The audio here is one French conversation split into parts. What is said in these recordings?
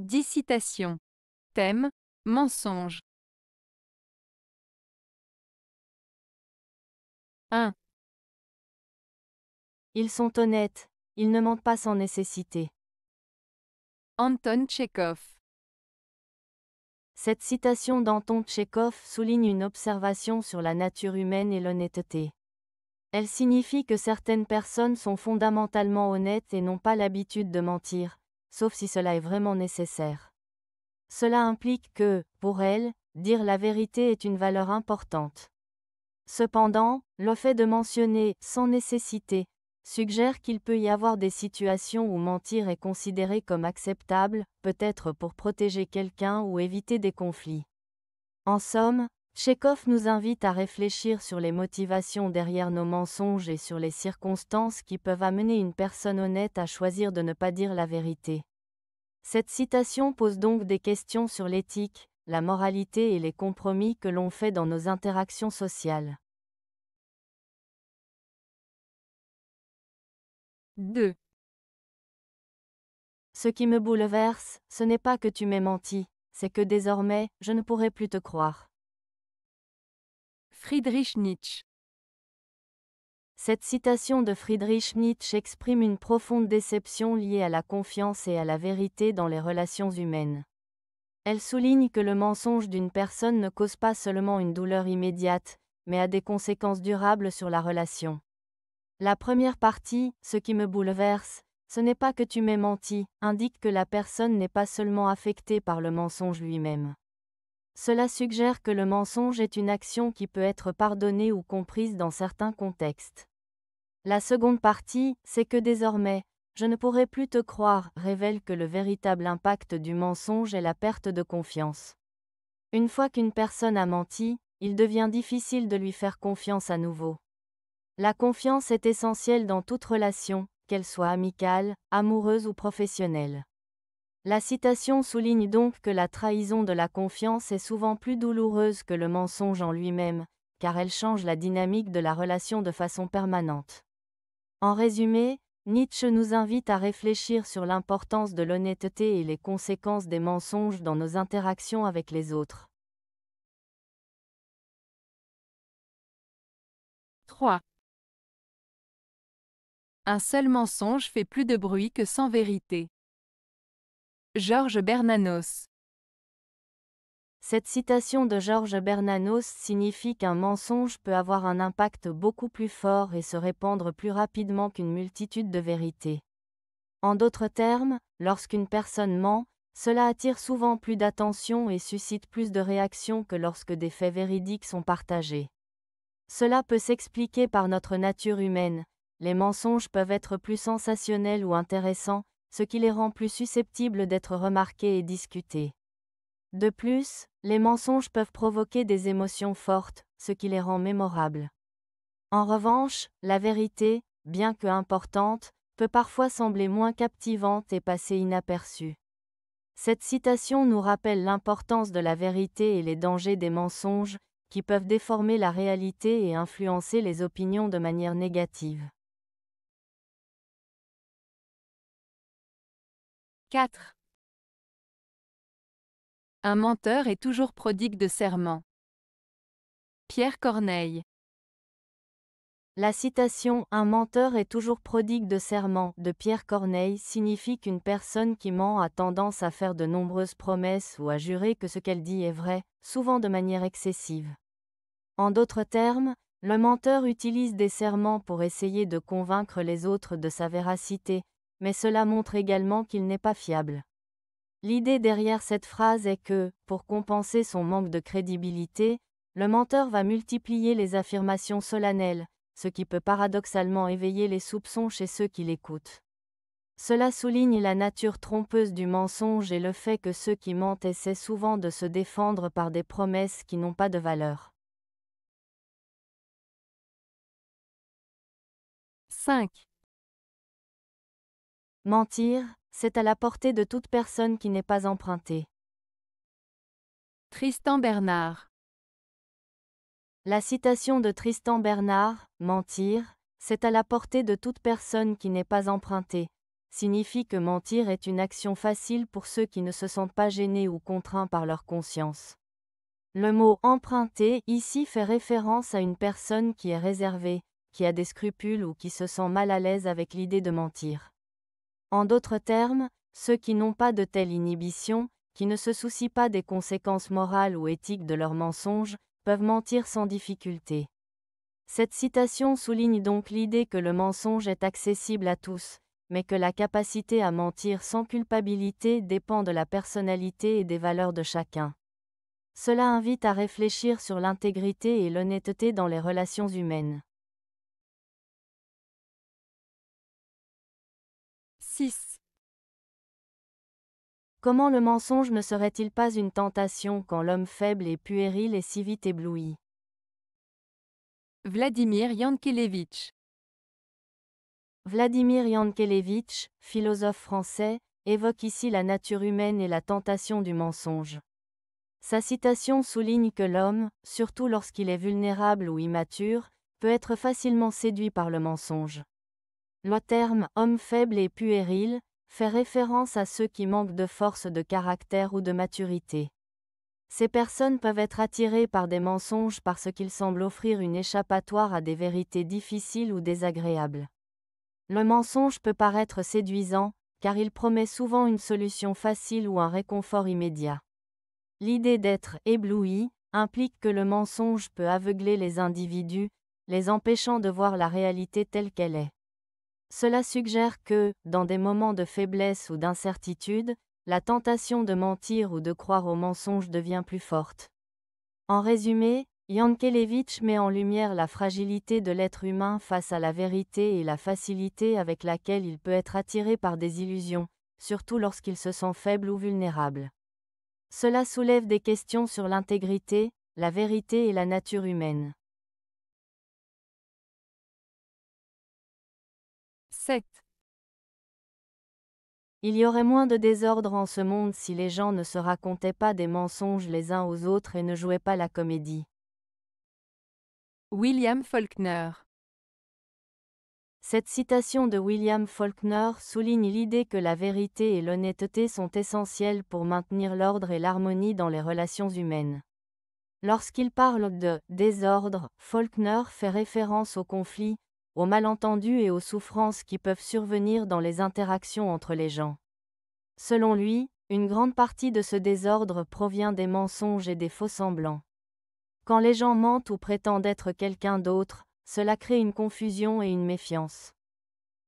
10 citations. Thème, mensonge. 1. Ils sont honnêtes, ils ne mentent pas sans nécessité. Anton Tchekhov. Cette citation d'Anton Tchekhov souligne une observation sur la nature humaine et l'honnêteté. Elle signifie que certaines personnes sont fondamentalement honnêtes et n'ont pas l'habitude de mentir, sauf si cela est vraiment nécessaire. Cela implique que, pour elles, dire la vérité est une valeur importante. Cependant, le fait de mentionner « sans nécessité » suggère qu'il peut y avoir des situations où mentir est considéré comme acceptable, peut-être pour protéger quelqu'un ou éviter des conflits. En somme, Tchekhov nous invite à réfléchir sur les motivations derrière nos mensonges et sur les circonstances qui peuvent amener une personne honnête à choisir de ne pas dire la vérité. Cette citation pose donc des questions sur l'éthique, la moralité et les compromis que l'on fait dans nos interactions sociales. 2. Ce qui me bouleverse, ce n'est pas que tu m'aies menti, c'est que désormais, je ne pourrai plus te croire. Friedrich Nietzsche. Cette citation de Friedrich Nietzsche exprime une profonde déception liée à la confiance et à la vérité dans les relations humaines. Elle souligne que le mensonge d'une personne ne cause pas seulement une douleur immédiate, mais a des conséquences durables sur la relation. La première partie, ce qui me bouleverse, ce n'est pas que tu m'aies menti, indique que la personne n'est pas seulement affectée par le mensonge lui-même. Cela suggère que le mensonge est une action qui peut être pardonnée ou comprise dans certains contextes. La seconde partie, c'est que désormais, je ne pourrai plus te croire, révèle que le véritable impact du mensonge est la perte de confiance. Une fois qu'une personne a menti, il devient difficile de lui faire confiance à nouveau. La confiance est essentielle dans toute relation, qu'elle soit amicale, amoureuse ou professionnelle. La citation souligne donc que la trahison de la confiance est souvent plus douloureuse que le mensonge en lui-même, car elle change la dynamique de la relation de façon permanente. En résumé, Nietzsche nous invite à réfléchir sur l'importance de l'honnêteté et les conséquences des mensonges dans nos interactions avec les autres. 3. Un seul mensonge fait plus de bruit que 100 vérités. Georges Bernanos. Cette citation de Georges Bernanos signifie qu'un mensonge peut avoir un impact beaucoup plus fort et se répandre plus rapidement qu'une multitude de vérités. En d'autres termes, lorsqu'une personne ment, cela attire souvent plus d'attention et suscite plus de réactions que lorsque des faits véridiques sont partagés. Cela peut s'expliquer par notre nature humaine. Les mensonges peuvent être plus sensationnels ou intéressants, ce qui les rend plus susceptibles d'être remarqués et discutés. De plus, les mensonges peuvent provoquer des émotions fortes, ce qui les rend mémorables. En revanche, la vérité, bien que importante, peut parfois sembler moins captivante et passer inaperçue. Cette citation nous rappelle l'importance de la vérité et les dangers des mensonges, qui peuvent déformer la réalité et influencer les opinions de manière négative. 4. Un menteur est toujours prodigue de serments. Pierre Corneille. La citation « Un menteur est toujours prodigue de serments » de Pierre Corneille signifie qu'une personne qui ment a tendance à faire de nombreuses promesses ou à jurer que ce qu'elle dit est vrai, souvent de manière excessive. En d'autres termes, le menteur utilise des serments pour essayer de convaincre les autres de sa véracité, mais cela montre également qu'il n'est pas fiable. L'idée derrière cette phrase est que, pour compenser son manque de crédibilité, le menteur va multiplier les affirmations solennelles, ce qui peut paradoxalement éveiller les soupçons chez ceux qui l'écoutent. Cela souligne la nature trompeuse du mensonge et le fait que ceux qui mentent essaient souvent de se défendre par des promesses qui n'ont pas de valeur. 5. Mentir, c'est à la portée de toute personne qui n'est pas empruntée. Tristan Bernard. La citation de Tristan Bernard, « Mentir, c'est à la portée de toute personne qui n'est pas empruntée », signifie que mentir est une action facile pour ceux qui ne se sentent pas gênés ou contraints par leur conscience. Le mot « emprunter » ici fait référence à une personne qui est réservée, qui a des scrupules ou qui se sent mal à l'aise avec l'idée de mentir. En d'autres termes, ceux qui n'ont pas de telle inhibition, qui ne se soucient pas des conséquences morales ou éthiques de leurs mensonges, peuvent mentir sans difficulté. Cette citation souligne donc l'idée que le mensonge est accessible à tous, mais que la capacité à mentir sans culpabilité dépend de la personnalité et des valeurs de chacun. Cela invite à réfléchir sur l'intégrité et l'honnêteté dans les relations humaines. 6. Comment le mensonge ne serait-il pas une tentation quand l'homme faible et puéril est si vite ébloui? Vladimir Yankelevitch. Vladimir Yankelevitch, philosophe français, évoque ici la nature humaine et la tentation du mensonge. Sa citation souligne que l'homme, surtout lorsqu'il est vulnérable ou immature, peut être facilement séduit par le mensonge. Le terme « homme faible et puéril » fait référence à ceux qui manquent de force de caractère ou de maturité. Ces personnes peuvent être attirées par des mensonges parce qu'ils semblent offrir une échappatoire à des vérités difficiles ou désagréables. Le mensonge peut paraître séduisant, car il promet souvent une solution facile ou un réconfort immédiat. L'idée d'être ébloui implique que le mensonge peut aveugler les individus, les empêchant de voir la réalité telle qu'elle est. Cela suggère que, dans des moments de faiblesse ou d'incertitude, la tentation de mentir ou de croire au mensonge devient plus forte. En résumé, Yankelevitch met en lumière la fragilité de l'être humain face à la vérité et la facilité avec laquelle il peut être attiré par des illusions, surtout lorsqu'il se sent faible ou vulnérable. Cela soulève des questions sur l'intégrité, la vérité et la nature humaine. 7. Il y aurait moins de désordre en ce monde si les gens ne se racontaient pas des mensonges les uns aux autres et ne jouaient pas la comédie. William Faulkner. Cette citation de William Faulkner souligne l'idée que la vérité et l'honnêteté sont essentielles pour maintenir l'ordre et l'harmonie dans les relations humaines. Lorsqu'il parle de « désordre », Faulkner fait référence aux conflits, aux malentendus et aux souffrances qui peuvent survenir dans les interactions entre les gens. Selon lui, une grande partie de ce désordre provient des mensonges et des faux-semblants. Quand les gens mentent ou prétendent être quelqu'un d'autre, cela crée une confusion et une méfiance.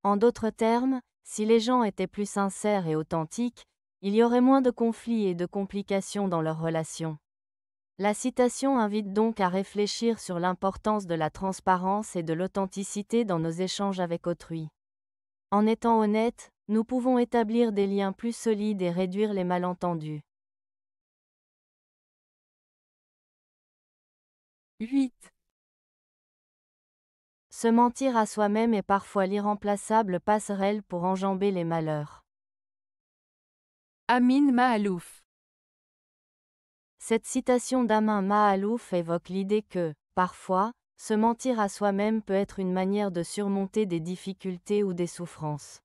En d'autres termes, si les gens étaient plus sincères et authentiques, il y aurait moins de conflits et de complications dans leurs relations. La citation invite donc à réfléchir sur l'importance de la transparence et de l'authenticité dans nos échanges avec autrui. En étant honnêtes, nous pouvons établir des liens plus solides et réduire les malentendus. 8. Se mentir à soi-même est parfois l'irremplaçable passerelle pour enjamber les malheurs. Amin Maalouf. Cette citation d'Amin Maalouf évoque l'idée que, parfois, se mentir à soi-même peut être une manière de surmonter des difficultés ou des souffrances.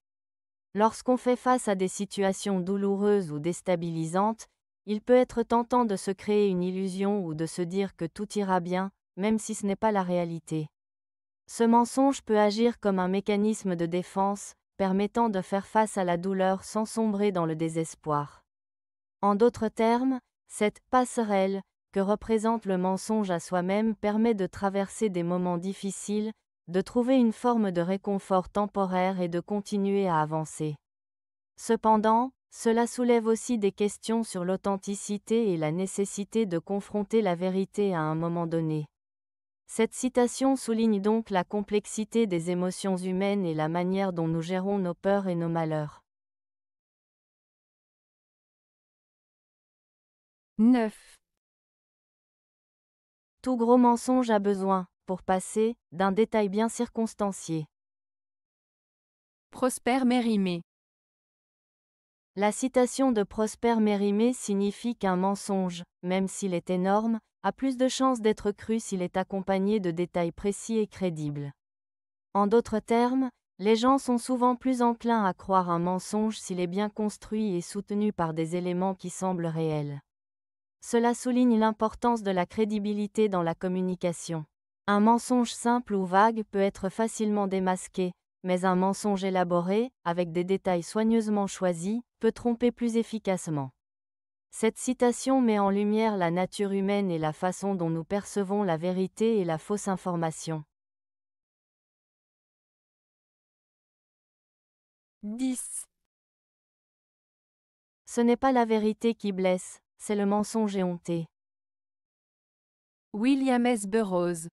Lorsqu'on fait face à des situations douloureuses ou déstabilisantes, il peut être tentant de se créer une illusion ou de se dire que tout ira bien, même si ce n'est pas la réalité. Ce mensonge peut agir comme un mécanisme de défense, permettant de faire face à la douleur sans sombrer dans le désespoir. En d'autres termes, cette passerelle, que représente le mensonge à soi-même, permet de traverser des moments difficiles, de trouver une forme de réconfort temporaire et de continuer à avancer. Cependant, cela soulève aussi des questions sur l'authenticité et la nécessité de confronter la vérité à un moment donné. Cette citation souligne donc la complexité des émotions humaines et la manière dont nous gérons nos peurs et nos malheurs. 9. Tout gros mensonge a besoin, pour passer, d'un détail bien circonstancié. Prosper Mérimée. La citation de Prosper Mérimée signifie qu'un mensonge, même s'il est énorme, a plus de chances d'être cru s'il est accompagné de détails précis et crédibles. En d'autres termes, Les gens sont souvent plus enclins à croire un mensonge s'il est bien construit et soutenu par des éléments qui semblent réels. Cela souligne l'importance de la crédibilité dans la communication. Un mensonge simple ou vague peut être facilement démasqué, mais un mensonge élaboré, avec des détails soigneusement choisis, peut tromper plus efficacement. Cette citation met en lumière la nature humaine et la façon dont nous percevons la vérité et la fausse information. 10. Ce n'est pas la vérité qui blesse, c'est le mensonge éhonté. William S. Burroughs.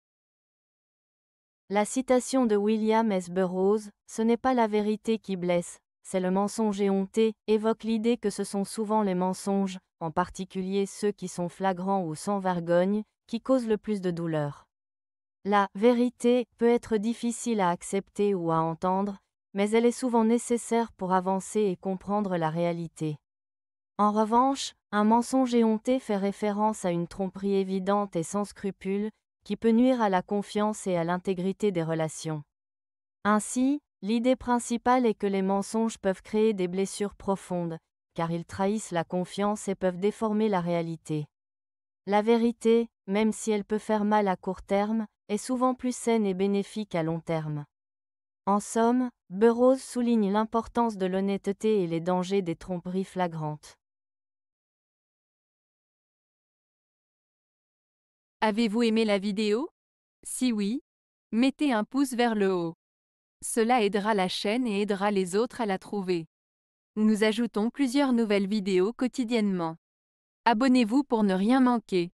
La citation de William S. Burroughs, ce n'est pas la vérité qui blesse, c'est le mensonge éhonté, évoque l'idée que ce sont souvent les mensonges, en particulier ceux qui sont flagrants ou sans vergogne, qui causent le plus de douleur. La vérité peut être difficile à accepter ou à entendre, mais elle est souvent nécessaire pour avancer et comprendre la réalité. En revanche, un mensonge éhonté fait référence à une tromperie évidente et sans scrupule, qui peut nuire à la confiance et à l'intégrité des relations. Ainsi, l'idée principale est que les mensonges peuvent créer des blessures profondes, car ils trahissent la confiance et peuvent déformer la réalité. La vérité, même si elle peut faire mal à court terme, est souvent plus saine et bénéfique à long terme. En somme, Burroughs souligne l'importance de l'honnêteté et les dangers des tromperies flagrantes. Avez-vous aimé la vidéo? Si oui, mettez un pouce vers le haut. Cela aidera la chaîne et aidera les autres à la trouver. Nous ajoutons plusieurs nouvelles vidéos quotidiennement. Abonnez-vous pour ne rien manquer.